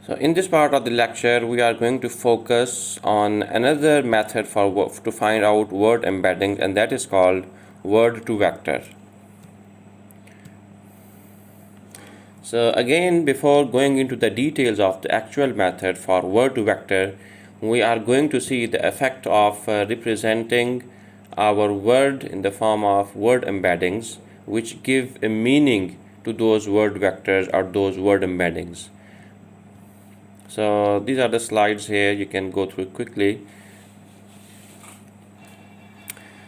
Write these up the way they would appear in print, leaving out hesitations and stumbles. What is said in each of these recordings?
So in this part of the lecture, we are going to focus on another method to find out word embeddings, and that is called Word2Vector. So again, before going into the details of the actual method for Word2Vector, we are going to see the effect of representing our word in the form of word embeddings, which give a meaning to those word vectors or those word embeddings. So these are the slides here, you can go through quickly.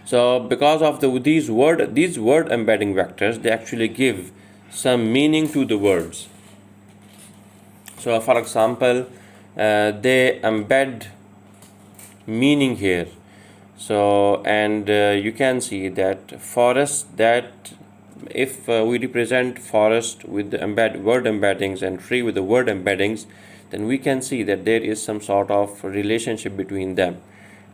So because of these word embedding vectors, they actually give some meaning to the words. So for example, they embed meaning here. So and you can see that forest, that if we represent forest with the word embeddings and tree with the word embeddings, then we can see that there is some sort of relationship between them.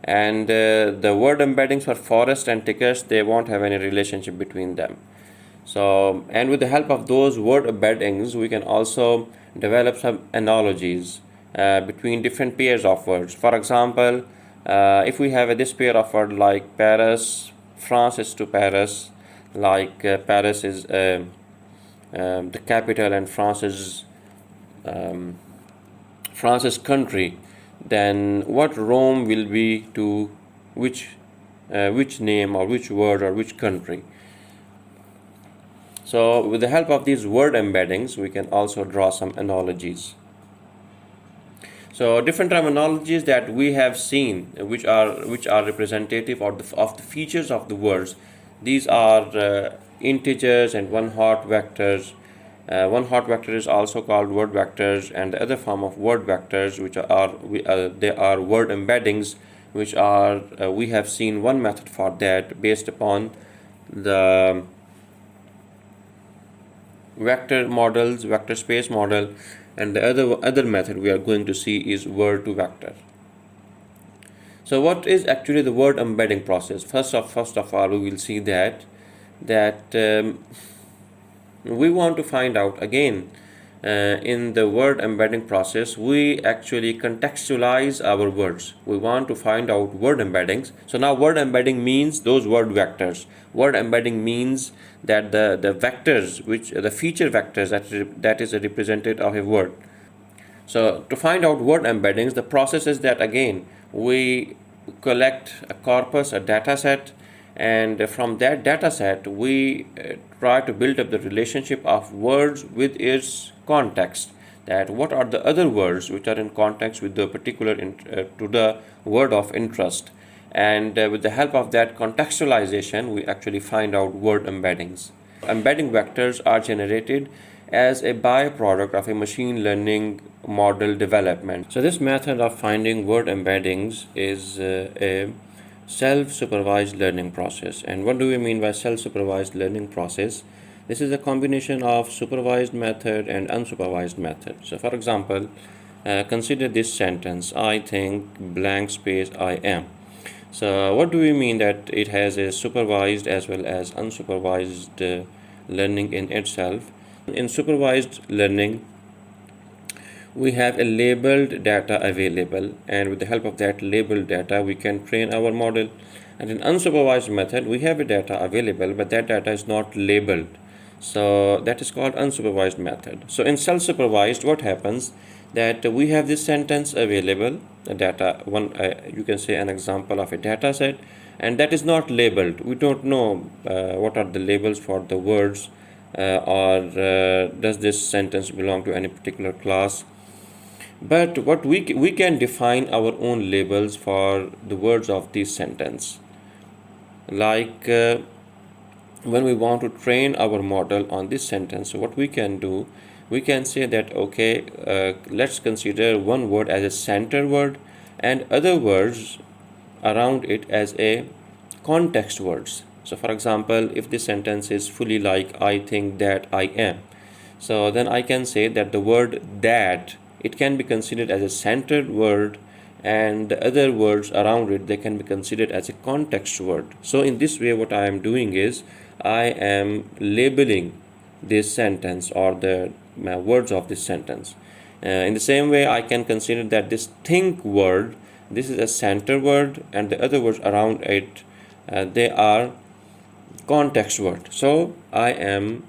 And the word embeddings for forest and tickets, they won't have any relationship between them. So, and with the help of those word embeddings, we can also develop some analogies between different pairs of words. For example, if we have this pair of words like Paris, France is to Paris, like Paris is the capital and France is France's country, then what Rome will be to which name or which word or which country. So with the help of these word embeddings, we can also draw some analogies. So different terminologies that we have seen, which are representative of the features of the words. These are integers and one-hot vectors. One-hot vector is also called word vectors, and the other form of word vectors, which they are word embeddings, which are we have seen one method for that based upon the vector models, vector space model, and the other method we are going to see is Word2Vector. So what is actually the word embedding process? First of all, we will see that we want to find out again in the word embedding process, we actually contextualize our words. We want to find out word embeddings. So now word embedding means those word vectors. Word embedding means that the vectors, which the feature vectors that is a representative of a word. So to find out word embeddings, the process is that again we collect a corpus, a data set, and from that data set we try to build up the relationship of words with its context, that what are the other words which are in context with the particular to the word of interest, and with the help of that contextualization we actually find out word embeddings. Embedding vectors are generated as a byproduct of a machine learning model development. So this method of finding word embeddings is a self-supervised learning process. And what do we mean by self-supervised learning process? This is a combination of supervised method and unsupervised method. So for example, consider this sentence: I think blank space I am. So what do we mean that it has a supervised as well as unsupervised learning in itself? In supervised learning, we have a labeled data available, and with the help of that labeled data we can train our model. And in unsupervised method, we have a data available, but that data is not labeled, so that is called unsupervised method. So in self-supervised, what happens that we have this sentence available, the data one, you can say an example of a data set, and that is not labeled. We don't know what are the labels for the words, or does this sentence belong to any particular class. But what we can define our own labels for the words of this sentence. Like when we want to train our model on this sentence, so what we can do, we can say that okay, let's consider one word as a center word and other words around it as a context words. So for example, if this sentence is fully like I think that I am, so then I can say that the word that, it can be considered as a centered word, and the other words around it, they can be considered as a context word. So in this way, what I am doing is I am labeling this sentence or the words of this sentence. In the same way, I can consider that this think word, this is a center word, and the other words around it, they are context word. So I am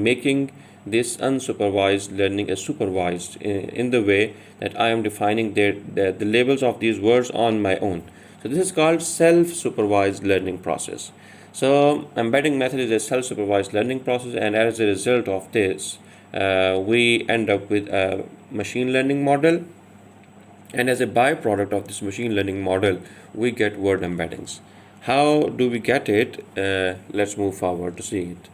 making this unsupervised learning as supervised in the way that I am defining the labels of these words on my own. So this is called self-supervised learning process. So embedding method is a self-supervised learning process, and as a result of this, we end up with a machine learning model, and as a byproduct of this machine learning model, we get word embeddings. How do we get it? Let's move forward to see it.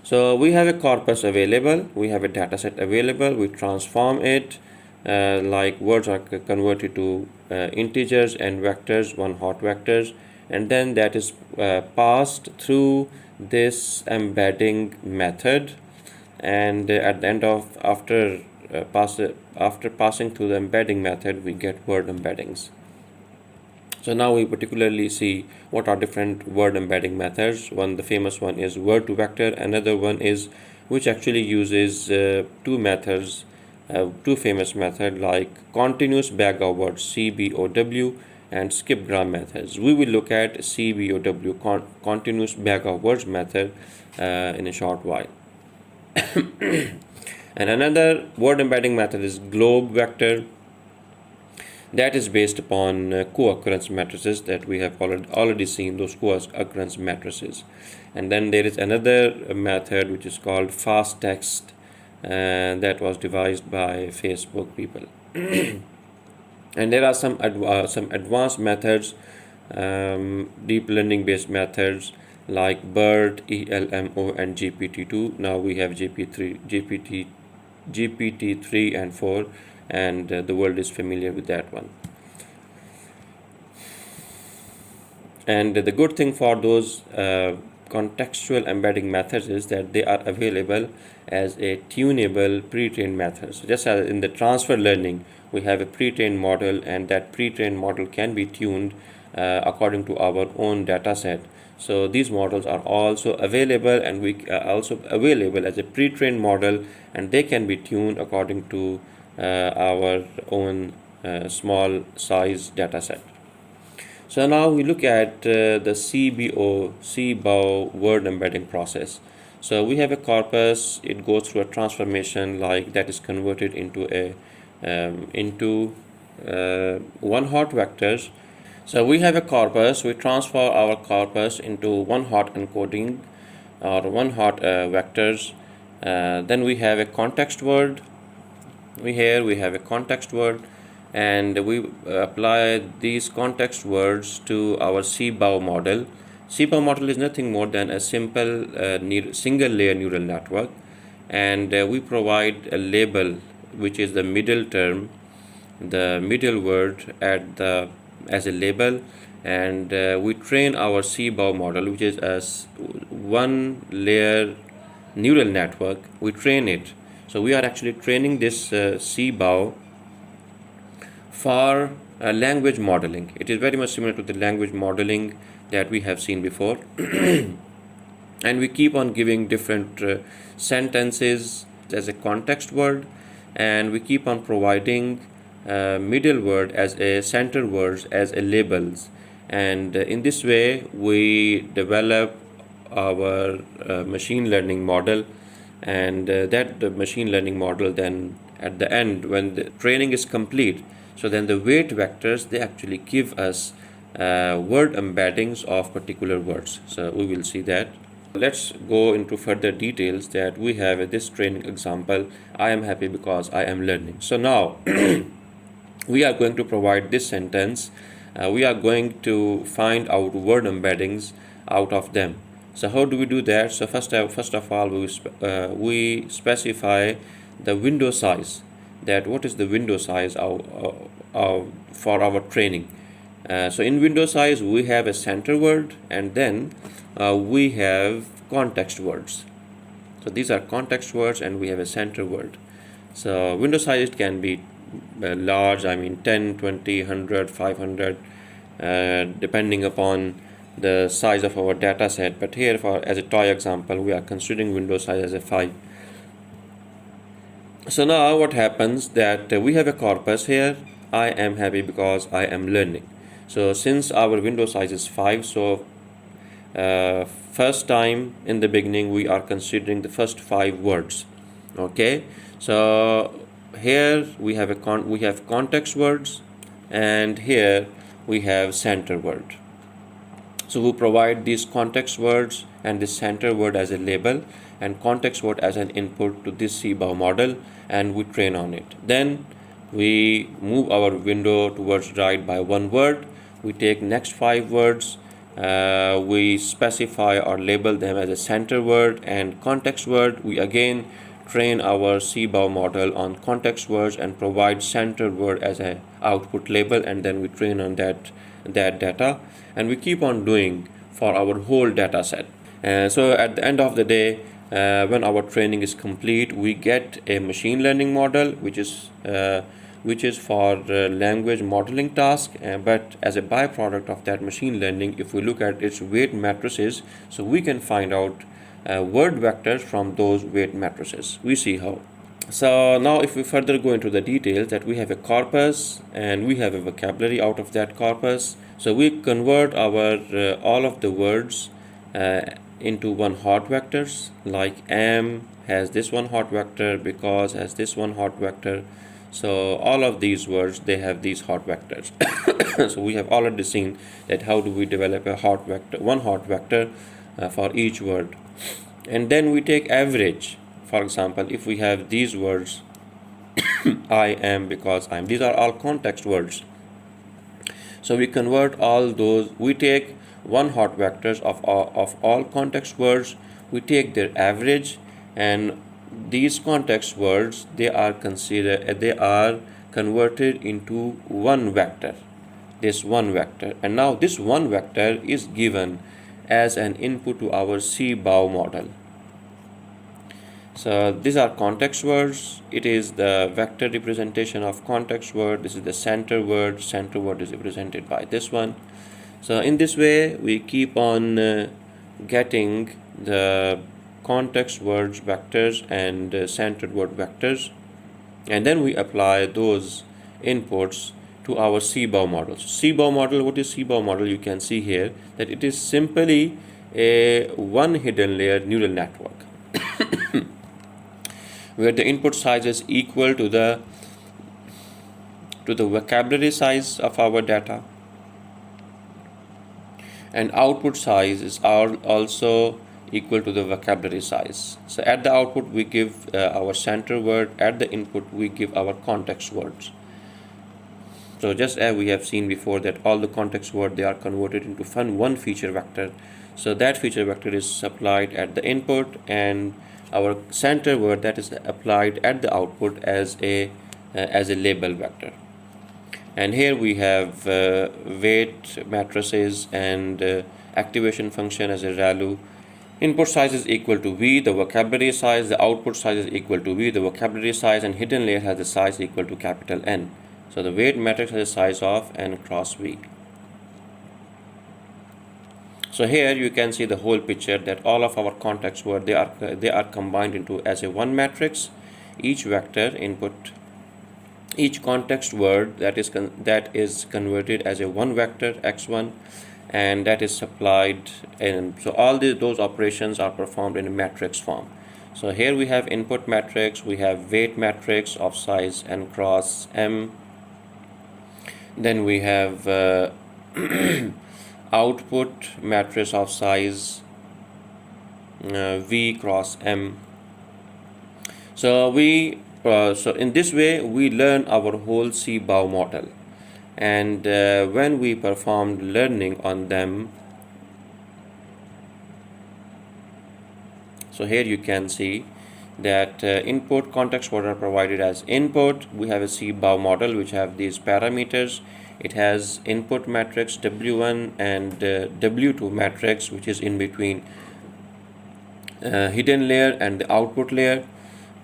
So we have a corpus available, we have a dataset available, we transform it, like words are converted to integers and vectors, one hot vectors, and then that is passed through this embedding method, and at the end of after passing through the embedding method, we get word embeddings. So now we particularly see what are different word embedding methods. The famous one is Word2Vec. Another one is which actually uses two methods, two famous methods like continuous background words CBOW and skip gram methods. We will look at CBOW, continuous background words method, in a short while. And another word embedding method is globe vector. That is based upon co-occurrence matrices that we have already seen, those co-occurrence matrices. And then there is another method which is called fast text, that was devised by Facebook people. And there are some advanced methods, deep learning based methods like BERT, ELMO, and GPT-2. Now we have GPT-3 and 4, and the world is familiar with that one. And the good thing for those contextual embedding methods is that they are available as a tunable pre-trained method. So just as in the transfer learning, we have a pre-trained model, and that pre-trained model can be tuned according to our own data set. So these models are also available, and we are also available as a pre-trained model, and they can be tuned according to our own small size data set. So now we look at the CBOW word embedding process. So we have a corpus, it goes through a transformation like that is converted into a one hot vectors. So we have a corpus, we transfer our corpus into one hot encoding or one hot vectors. Then we have a context word. We have a context word, and we apply these context words to our CBOW model. CBOW model is nothing more than a simple single layer neural network, and we provide a label which is the middle term, the middle word as a label, and we train our CBOW model, which is a one layer neural network. We train it. So we are actually training this CBOW for language modeling. It is very much similar to the language modeling that we have seen before. And we keep on giving different sentences as a context word, and we keep on providing middle word as a center words as a labels, and in this way we develop our machine learning model, and that the machine learning model then at the end, when the training is complete, so then the weight vectors, they actually give us word embeddings of particular words. So we will see that. Let's go into further details that we have this training example. I am happy because I am learning. So now we are going to provide this sentence. We are going to find out word embeddings out of them. So how do we do that? So first of all, we specify the window size. That what is the window size for our training. So in window size, we have a center word, and then we have context words. So these are context words, and we have a center word. So window size, it can be large, I mean 10, 20, 100, 500, depending upon the size of our data set. But here, as a toy example, we are considering window size as a 5. So now what happens that we have a corpus here. I am happy because I am learning. So since our window size is 5, so first time in the beginning we are considering the first 5 words. Okay, so here we have we have context words, and here we have center word. So we provide these context words and this center word as a label and context word as an input to this CBOW model, and we train on it. Then we move our window towards right by one word. We take next 5 words, we specify or label them as a center word and context word. We again train our CBOW model on context words and provide center word as an output label, and then we train on that data, and we keep on doing for our whole data set. So at the end of the day, when our training is complete, we get a machine learning model which is for language modeling task, but as a byproduct of that machine learning, if we look at its weight matrices, so we can find out word vectors from those weight matrices. We see how. So now if we further go into the details, that we have a corpus and we have a vocabulary out of that corpus. So we convert our all of the words into one hot vectors, like am has this one hot vector, because has this one hot vector. So all of these words, they have these hot vectors. So we have already seen that how do we develop a hot vector, one hot vector for each word. And then we take average. For example, if we have these words, I am, because I'm, these are all context words. So we convert all those, we take one hot vectors of all context words, we take their average, and these context words, they are converted into one vector, this one vector. And now this one vector is given as an input to our CBOW model. So these are context words. It is the vector representation of context word. This is the center word. Center word is represented by this one. So in this way, we keep on getting the context words vectors and centered word vectors, and then we apply those inputs to our CBOW model. So CBOW model, what is CBOW model? You can see here that it is simply a one hidden layer neural network where the input size is equal to the vocabulary size of our data, and output size is also equal to the vocabulary size. So at the output we give our center word, at the input we give our context words. So just as we have seen before, that all the context word, they are converted into one feature vector. So that feature vector is supplied at the input, and our center word, that is applied at the output as a label vector. And here we have weight matrices and activation function as a value. Input size is equal to v, the vocabulary size. The output size is equal to v, the vocabulary size, and hidden layer has the size equal to capital N. So the weight matrix has a size of n cross v. So here you can see the whole picture, that all of our context word, they are combined into as a one matrix. Each vector input, each context word that is converted as a one vector x1, and that is supplied, and so all those operations are performed in a matrix form. So here we have input matrix, we have weight matrix of size n cross m, then we have output matrix of size v cross m. So so in this way we learn our whole CBOW model, and when we performed learning on them, so here you can see that input context word are provided as input. We have a CBOW model which have these parameters. It has input matrix W1 and W2 matrix, which is in between hidden layer and the output layer,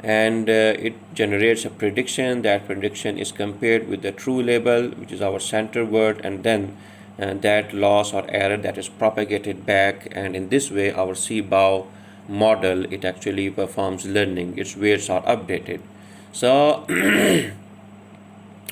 and it generates a prediction. That prediction is compared with the true label, which is our center word, and then that loss or error that is propagated back, and in this way our CBOW model, it actually performs learning, its weights are updated. So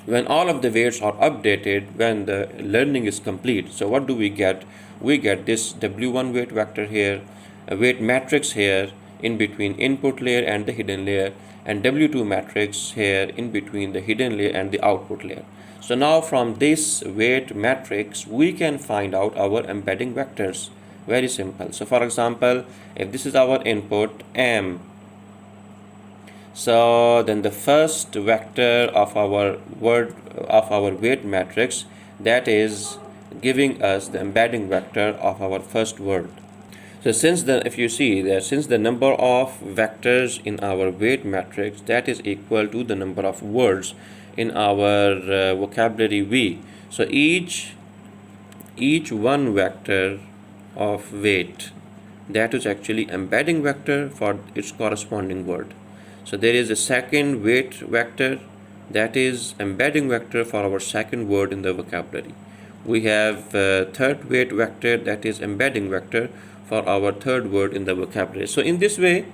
when all of the weights are updated, when the learning is complete, so what do we get? We get this W1 weight vector here, a weight matrix here in between input layer and the hidden layer, and W2 matrix here in between the hidden layer and the output layer. So now from this weight matrix we can find out our embedding vectors. Very simple. So for example, if this is our input M, so then the first vector of our weight matrix, that is giving us the embedding vector of our first word. So if you see that since the number of vectors in our weight matrix, that is equal to the number of words in our vocabulary V. So each one vector of weight, that is actually embedding vector for its corresponding word. So there is a second weight vector, that is embedding vector for our second word in the vocabulary. We have third weight vector, that is embedding vector for our third word in the vocabulary. So in this way,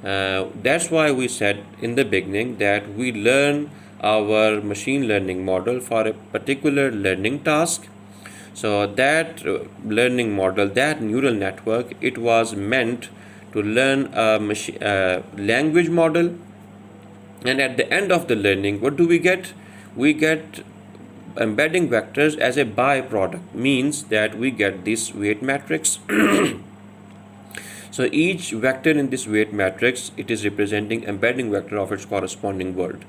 that's why we said in the beginning that we learn our machine learning model for a particular learning task. So that learning model, that neural network, it was meant to learn a language model, and at the end of the learning, what do we get? We get embedding vectors as a byproduct, means that we get this weight matrix. So each vector in this weight matrix, it is representing embedding vector of its corresponding word.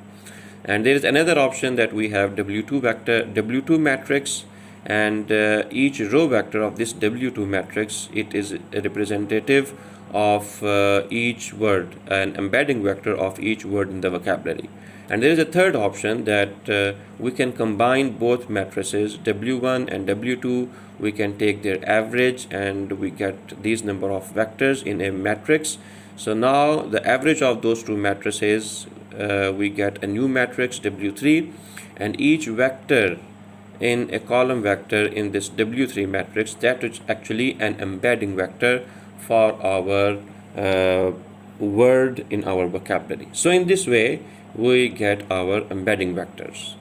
And there is another option that we have W2 matrix, and each row vector of this W2 matrix, it is a representative of each word, an embedding vector of each word in the vocabulary. And there is a third option that we can combine both matrices, W1 and W2. We can take their average and we get these number of vectors in a matrix. So now the average of those two matrices, we get a new matrix W3, and each vector in a column vector in this W3 matrix, that is actually an embedding vector for our word in our vocabulary. So in this way we get our embedding vectors.